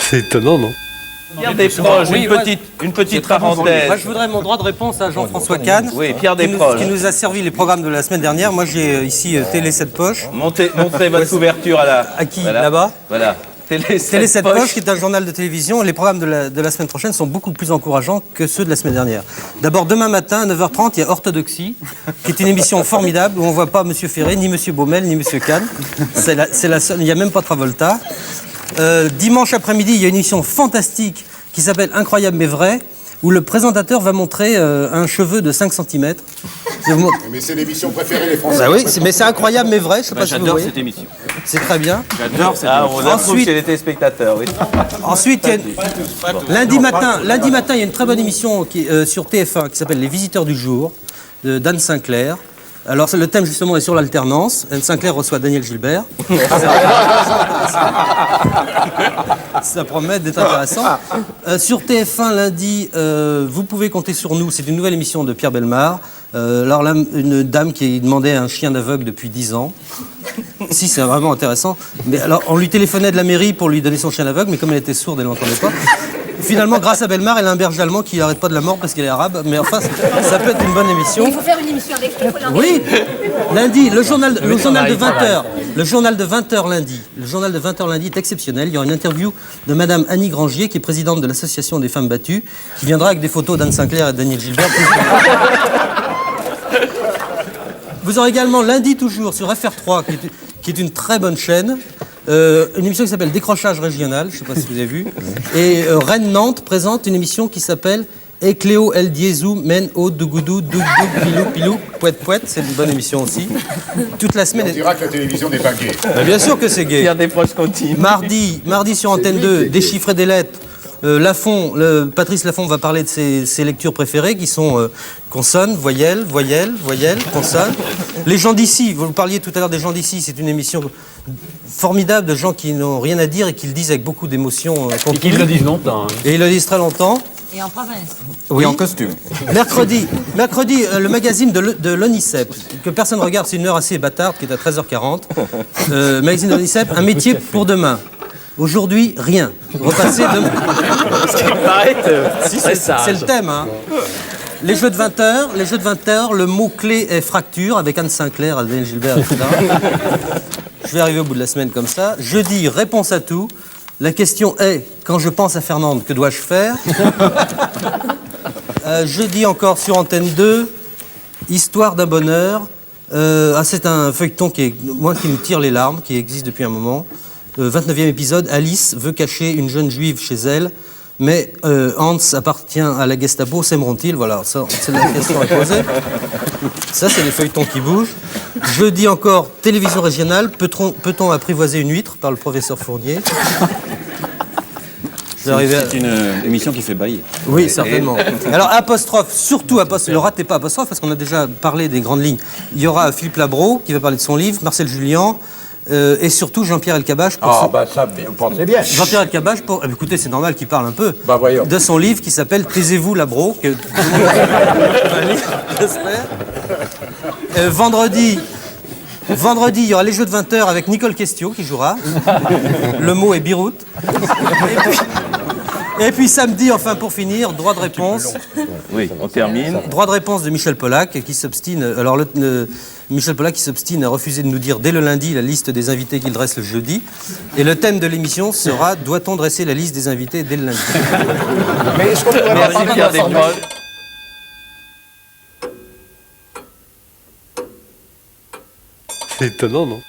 C'est étonnant, non? Pierre Desproges, une petite parenthèse. Moi, je voudrais mon droit de réponse à Jean-François Kahn, Oui, Pierre Desproges. qui nous a servi les programmes de la semaine dernière. Moi, j'ai ici Télé 7 poches. Montrez votre couverture À qui, là-bas? Voilà. Télé 7 poches, qui est un journal de télévision. Les programmes de la semaine prochaine sont beaucoup plus encourageants que ceux de la semaine dernière. D'abord, demain matin, à 9h30, il y a Orthodoxie, qui est une émission formidable où on ne voit pas M. Ferré, ni M. Baumel, ni M. Kahn. C'est la seule, il n'y a même pas Travolta. Dimanche après-midi, il y a une émission fantastique qui s'appelle Incroyable mais vrai, où le présentateur va montrer un cheveu de 5 cm. Mais c'est l'émission préférée des Français. Bah oui, mais c'est incroyable mais vrai, je sais pas si vous J'adore voyez. cette émission. C'est très bien. J'adore cette émission. On approuve chez les téléspectateurs, oui. Ensuite, lundi matin, il y a une très bonne émission sur TF1 qui s'appelle Les Visiteurs du Jour, d'Anne Sinclair. Alors, le thème, justement, est sur l'alternance. Anne Sinclair reçoit Daniel Gilbert. Ça promet d'être intéressant. Sur TF1, lundi, vous pouvez compter sur nous. C'est une nouvelle émission de Pierre Bellemare. Alors là, une dame qui demandait un chien d'aveugle depuis 10 ans. Si, c'est vraiment intéressant. Mais alors, on lui téléphonait de la mairie pour lui donner son chien d'aveugle, mais comme elle était sourde, elle ne l'entendait pas. Finalement, grâce à Bellemare, elle a un berger allemand qui n'arrête pas de la mordre parce qu'il est arabe. Mais enfin, ça peut être une bonne émission. Il faut faire une émission avec lui. Oui, lundi, le journal de 20h. Le journal de 20h lundi. Le journal de 20h lundi est exceptionnel. Il y aura une interview de Madame Annie Grangier, qui est présidente de l'Association des femmes battues, qui viendra avec des photos d'Anne Sinclair et de Daniel Gilbert. Vous aurez également lundi toujours sur FR3, qui est une très bonne chaîne, une émission qui s'appelle Décrochage régional, je ne sais pas si vous avez vu. Et Rennes-Nantes présente une émission qui s'appelle Ecléo El Diezou Men O Dougoudou Doug Doug Pilou Pilou Pouet Pouet. C'est une bonne émission aussi. Toute la semaine. On dira que la télévision n'est pas gay. Bien sûr que c'est gay. Pierre Desproges continue. Mardi sur Antenne 2, Déchiffrer des lettres. Patrice Laffont va parler de ses lectures préférées qui sont consonne, voyelle, voyelle, voyelle, consonne. Les gens d'ici, vous parliez tout à l'heure des gens d'ici, c'est une émission formidable de gens qui n'ont rien à dire et qui le disent avec beaucoup d'émotion. Et qu'ils le disent longtemps. Et ils le disent très longtemps. Et en province. Oui. Et en costume. Mercredi, le magazine de l'ONICEP, que personne ne regarde, c'est une heure assez bâtarde, qui est à 13h40. Magazine de l'ONICEP, un métier pour demain. Aujourd'hui, rien. Repassez demain. Ce qui paraît très sage. C'est le thème, hein. Les jeux de 20h, le mot-clé est fracture, avec Anne Sinclair, Daniel Gilbert, etc. Je vais arriver au bout de la semaine comme ça. Jeudi, réponse à tout. La question est, quand je pense à Fernande, que dois-je faire? Jeudi encore sur Antenne 2, Histoire d'un bonheur. C'est un feuilleton qui me tire les larmes, qui existe depuis un moment. 29e épisode, Alice veut cacher une jeune juive chez elle, mais Hans appartient à la Gestapo, s'aimeront-ils? Voilà, ça, c'est la question à poser. Ça, c'est les feuilletons qui bougent. Jeudi encore, télévision régionale, peut-on apprivoiser une huître par le professeur Fournier? C'est une émission qui fait bailler. Oui, certainement. Alors, apostrophe, surtout apostrophe, ne ratez pas apostrophe, parce qu'on a déjà parlé des grandes lignes. Il y aura Philippe Labro, qui va parler de son livre, Marcel Julien, et surtout Jean-Pierre Elkabbach. Ça, vous pensez bien. Jean-Pierre Elkabbach, écoutez, c'est normal qu'il parle un peu, voyons. de son livre qui s'appelle Taisez-vous Labro, que j'espère. Vendredi, il y aura les jeux de 20h avec Nicole Questio qui jouera. Le mot est Birout. Et puis samedi, enfin pour finir, droit de réponse. Oui, on termine. Droit de réponse de Michel Polac qui s'obstine. Alors Michel Polac qui s'obstine à refuser de nous dire dès le lundi la liste des invités qu'il dresse le jeudi. Et le thème de l'émission sera doit-on dresser la liste des invités dès le lundi? Mais est-ce qu'on pourrait Merci Pierre Desproges. C'est étonnant, non?